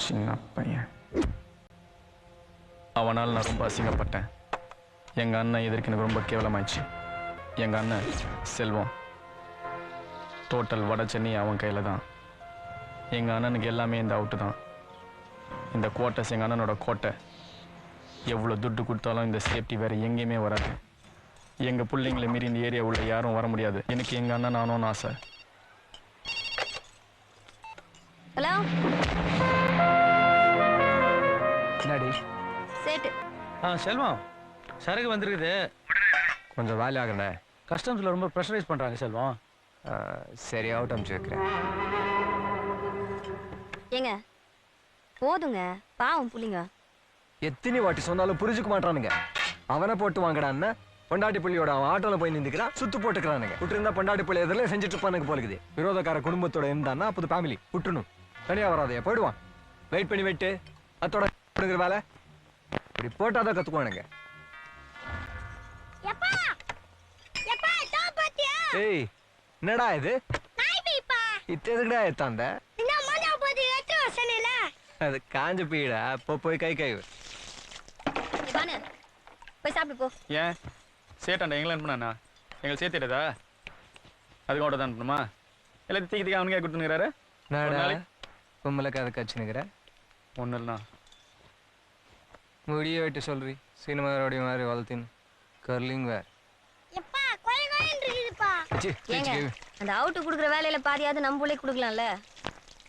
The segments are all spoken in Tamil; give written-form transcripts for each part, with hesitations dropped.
சின்ன பையன். அவனால் நான் ரொம்ப அசிங்கப்பட்டேன். எங்கள் அண்ணன் எதிர்க்கு எனக்கு ரொம்ப கேவலமாயிடுச்சு. எங்கள் அண்ணன் செல்வம் டோட்டல் வட சென்னை அவன் கையில் தான். எங்கள் அண்ணனுக்கு எல்லாமே இந்த அவுட்டு தான். இந்த குவார்ட்டர்ஸ் எங்கள் அண்ணனோட கோட்டை. எவ்வளோ துட்டு கொடுத்தாலும் இந்த சேஃப்டி வேறு எங்கேயுமே வராது. எங்கள் பிள்ளைங்களை மீறி இந்த ஏரியா உள்ள யாரும் வர முடியாது. எனக்கு எங்கள் அண்ணன் ஆனோன்னு ஆசை. ஹலோ என்னடி சேட்டு. செல்வம், சரக்கு வந்திருக்குது. கொஞ்சம் வேலை ஆகுண்ணே. கஸ்டம்ஸில் ரொம்ப ப்ரெஷரைஸ் பண்ணுறாங்க செல்வம். சரி, அவுட் அமுச்சு வைக்கிறேன். ஏங்க போதுங்க, பாவம் புள்ளிங்க. எத்தனை வாட்டி சொன்னாலும் புரிஞ்சுக்க மாட்டானுங்க. அவனை போட்டு வாங்கடான்னு பொண்டாட்டி புள்ளியோட அவன் ஆட்டோல போய் நின்றுக்கிறான், சுத்து போட்டுக்கிறானுங்க. விட்டுருந்தா பொண்டாட்டி புள்ளி எதிரில் செஞ்சுட்டு இருப்பானுங்க போலுக்குது. விரோதக்கார குடும்பத்தோட இருந்தான்னா அப்போது ஃபேமிலி விட்டுணும். தனியா வராதையா போயிடுவான். வெயிட் பண்ணி வெயிட்டு அத்தோட வேலை இப்படி போட்டாதான் கத்துக்குவானுங்க. ஏய், என்னடா இது? இத்ததுக்குடா ஏத்தாந்த? அது காஞ்ச பீடா. போய் கை கை போய் சாப்பிட்டு போ. ஏன் சேட்டாண்டா எங்களை அனுப்புனா? எங்களை சேர்த்துட்டதா? அதுக்கு அவட தான் அனுப்பணுமா? எல்லாத்தையும் தீக்கி தீக்கி அவனுக்கே கொடுத்துனுங்கிறாரு. பொம்மலுக்கு அதை கச்சுனுக்கிற ஒன்றும் இல்லைண்ணா. முடிய வெட்டி சொல்றி. சினிமாவோடைய மாதிரி வளர்த்தின் கர்லிங் வேர். அந்த அவுட்டு குடுக்குற வேலையில பாதியாவது நம்மளே குடுக்கலாம்ல.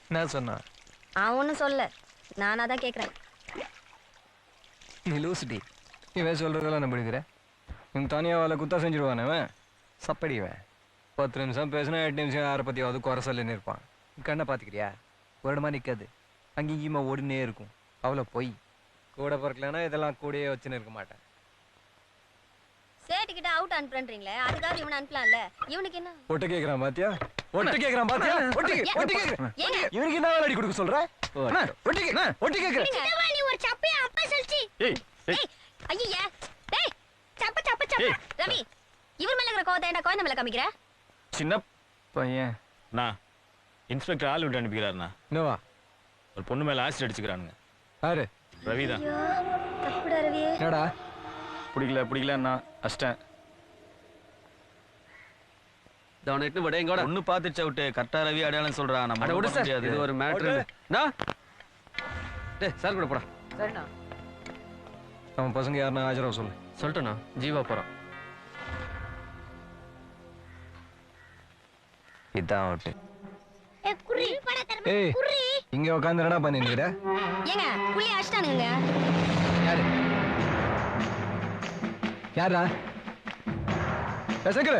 என்ன சொன்னா? அவன் ஒன்னும் சொல்ல, நானா தான் கேக்குறேன். நீ லூசிட்டி. இவன் சொல்றதெல்லாம் நம்பிடுக்கிற. இவன் தனியா வேலை குத்தா செஞ்சிருவான். அவன் சப்படிவன் 10 நிமிஷம் பேசினா 8 நிமிஷம் யாரை பற்றியாவது குறை சொல்லின்னு இருப்பான். கண்ணை பார்த்துக்கிறியா? வருடமா நிற்காது, அங்கேயுமா ஓடினே இருக்கும். அவ்வளோ பொய். கூட பிறக்கலன்னா இதெல்லாம் கூடயே வச்சுன்னு இருக்க மாட்டேன். சேட்டுக்கிட்ட அவுட் அனுப்புறீங்களே, அதுக்காக இவனை அனுப்பலாம்ல. இவனுக்கு என்ன ஒட்டு கேட்குறான் பாத்தியா? ஒட்டு கேட்குறான் பாத்தியா? ஒட்டு கேட்குறேன். இவனுக்கு என்ன வேலை கொடுக்க சொல்ற? ஒட்டு கேட்குறேன். நீ ஒரு சப்பையா அப்பா சொல்லிச்சு. ஐயா டேய், சப்ப சப்ப சப்ப. ரவி, இவர் மேல இருக்கிற கோவத்தை என்ன கோயந்த மேல காமிக்கிற? சின்ன பையன். நான் இன்ஸ்பெக்டர் ஆள் விட்டு அனுப்பிக்கிறாருண்ணா. என்னவா? ஒரு பொண்ணு மேல ஆசிட் அடிச்சுக்கிறானுங்க. யாரு? ரவி தான். தப்புடா ரவி. என்னடா? பிடிக்கலன்னா அஷ்டம். ஒண்ணு பாத்துச்சா விட்டு கரெக்டா ரவி அடையாளம் சொல்றான். நம்ம முடியாது. இது ஒரு மேட்டர். டேய் சார் கூட போடா. சரிண்ணா. அவன் பசங்க யாருன்னா ஆஜரா சொல்லு. சொல்லிட்டேண்ணா, ஜீவா போகிறான். இதான் அவுட்டு. ஏய், இங்க உட்காந்து என்னடா பண்ணிருக்கிற? ஏங்க புள்ளி அடிச்சிட்டானுங்க. யாரு? யாரா? சங்கர்,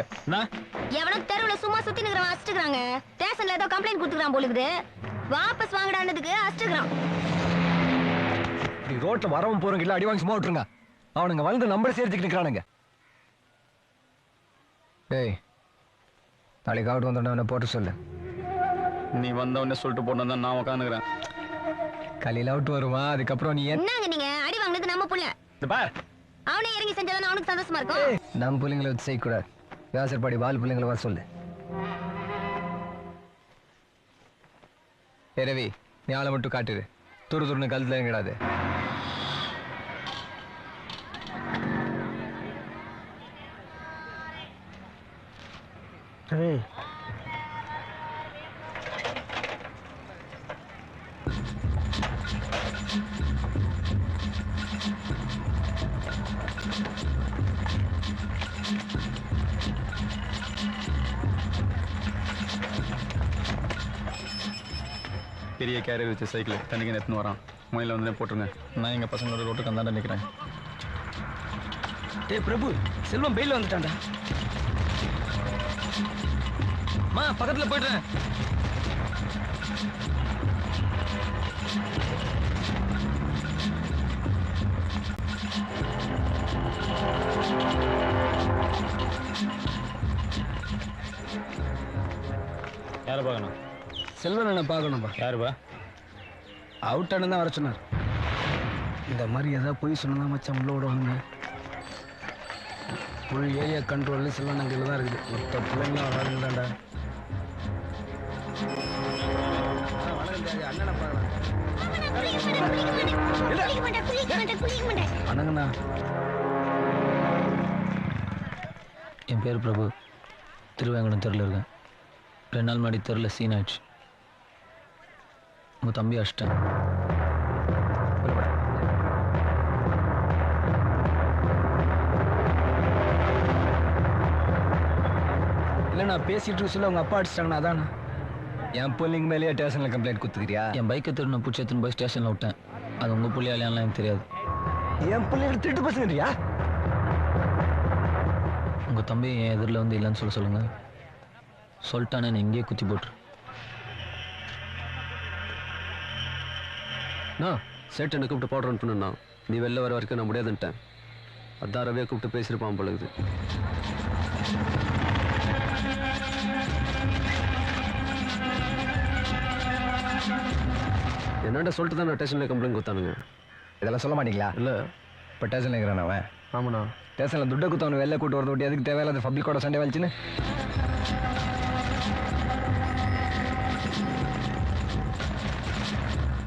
எவனோ தெருவுல சும்மா சுத்தி நிக்கிறவன் அடிச்சிட்டாங்க. ஸ்டேஷன்ல ஏதோ கம்ப்ளைண்ட் கொடுத்துக்கிறான் போலுக்குது. வாபஸ் வாங்கடானதுக்கு அடிச்சிட்டான். நீ ரோட்ல வரவும் போறவங்க இல்ல அடி வாங்கி சும்மா விட்டுருங்க. அவனுங்க வந்து நம்பர் சேர்த்துக்கிட்டு நிக்கிறானுங்க. டேய், நாளைக்கு அவுட் வந்தோடனே போட்டு சொல்லு. நீ வந்தவொடனே சொல்லிட்டு போனா தான் நான் உட்காந்துக்கிறேன். காலையில் அவுட் வருமா? அதுக்கப்புறம் நீ என்னங்க நீங்க அடி வாங்கினது நம்ம புள்ள. அவனே இறங்கி செஞ்சாதான் அவனுக்கு சந்தோஷமா இருக்கும். நம்ம பிள்ளைங்களை வச்சு செய்யக்கூடாது. வியாசர்பாடி பால் பிள்ளைங்களை வர சொல்லு. ரவி, நீ ஆளை மட்டும் காட்டுது. துரு துருன்னு கழுத்துல இறங்கிடாது. பெரிய கேரியர் வச்சு சைக்கிள் தண்ணிக்கு எடுத்துன்னு வரான். மொயில வந்து போட்டுருங்க. நான் எங்கள் பசங்களோட ரோட்டுக்கு அந்தாண்ட நிற்கிறேன். டேய் பிரபு, செல்வம் பெயில் வந்துட்டான்டா. மா பக்கத்தில் போய்டுறேன். யாரை பார்க்கணும்? செல்வன் என்ன பார்க்கணும்பா. யாருப்பா? அவுட் ஆனு தான் வர சொன்னார். இந்த மாதிரி ஏதாவது போய் சொன்னா மச்சான் உள்ள விடுவாங்க. ஃபுல் ஏரியா கண்ட்ரோலில் செல்வன் அங்கே தான் இருக்குது. மொத்த பிள்ளைங்களும் வராதுதான்டா. வணக்கம் அண்ணனை பார்க்கலாம். குளிக்க மாட்டேன். வணங்கண்ணா. என் பேர் பிரபு. திருவேங்கடம் தெருவில் இருக்கேன். 2 நாள் முன்னாடி தெருவில் சீன் ஆயிடுச்சு. உங்கள் தம்பி அஷ்டன். இல்லைண்ணா, பேசிட்டு இருக்க சொல்ல உங்கள் அப்பா அடிச்சிட்டாங்கண்ணா. அதாண்ணா. என் பிள்ளைங்க மேலேயே ஸ்டேஷனில் கம்ப்ளைண்ட் கொடுத்துக்கிறியா? என் பைக்கை திரும்ப பிடிச்சி எடுத்துன்னு போய் ஸ்டேஷனில் விட்டேன். அது உங்கள் புள்ளியாலையான்லாம் எனக்கு தெரியாது. என் பிள்ளைங்க திருட்டு பசங்கறியா? உங்கள் தம்பி என் எதிரில் வந்து இல்லைன்னு சொல்லுங்கள். சொல்லிட்டானே நீ இங்கேயே குத்தி போட்டுரு. நான் சேட் என்னை கூப்பிட்டு பவுடர் ரன் பண்ணா நீ வெளில வர வரைக்கும் நான் முடியாதுன்ட்டேன். அதான் ரவியை கூப்பிட்டு பேசியிருப்பான் பொழுது. என்னடா சொல்லிட்டு தான் நான் ஸ்டேஷனில் கம்ப்ளைண்ட் கொடுத்தானுங்க. இதெல்லாம் சொல்ல மாட்டீங்களா? இல்லை. இப்போ ஸ்டேஷனில் இருக்கிறான் அவன். ஆமாண்ணா. ஸ்டேஷனில் துட்டை குத்தவனு வெளில கூட்டு வரது விட்டு எதுக்கு தேவையில்லாத பப்ளிக்கோட சண்டை வலிச்சுன்னு?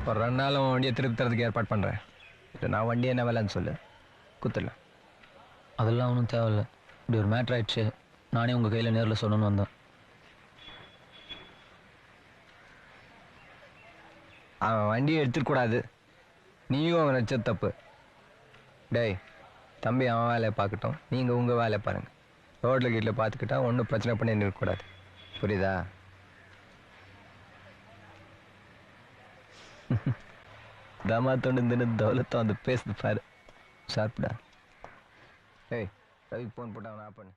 ஒரு 2 நாள் வண்டியை திருப்பி தரதுக்கு ஏற்பாடு பண்ணுறேன். இல்லை நான் வண்டி என்ன வேலைன்னு சொல்லு, குத்துடலாம். அதெல்லாம் ஒன்றும் தேவையில்லை. இப்படி ஒரு மேட்ரு ஆயிடுச்சு. நானே உங்கள் கையில் நேரில் சொல்லணும்னு வந்தேன். அவன் வண்டியை எடுத்துக்கூடாது. நீயும் அவன் வச்சது தப்பு. டேய் தம்பி, அவன் வேலையை பார்க்கட்டும், நீங்கள் உங்கள் வேலையை பாருங்கள். ரோட்டில் கீட்டில் பார்த்துக்கிட்டா ஒன்றும் பிரச்சனை பண்ணி நிற்கக்கூடாது. புரியுதா? தமா தொண்டு தௌலத்தை வந்து பேசுது பாரு. சாப்பிடா. ஏய் ரவிக்கு ஃபோன் போட்டு அவனை ஆப் பண்ணு.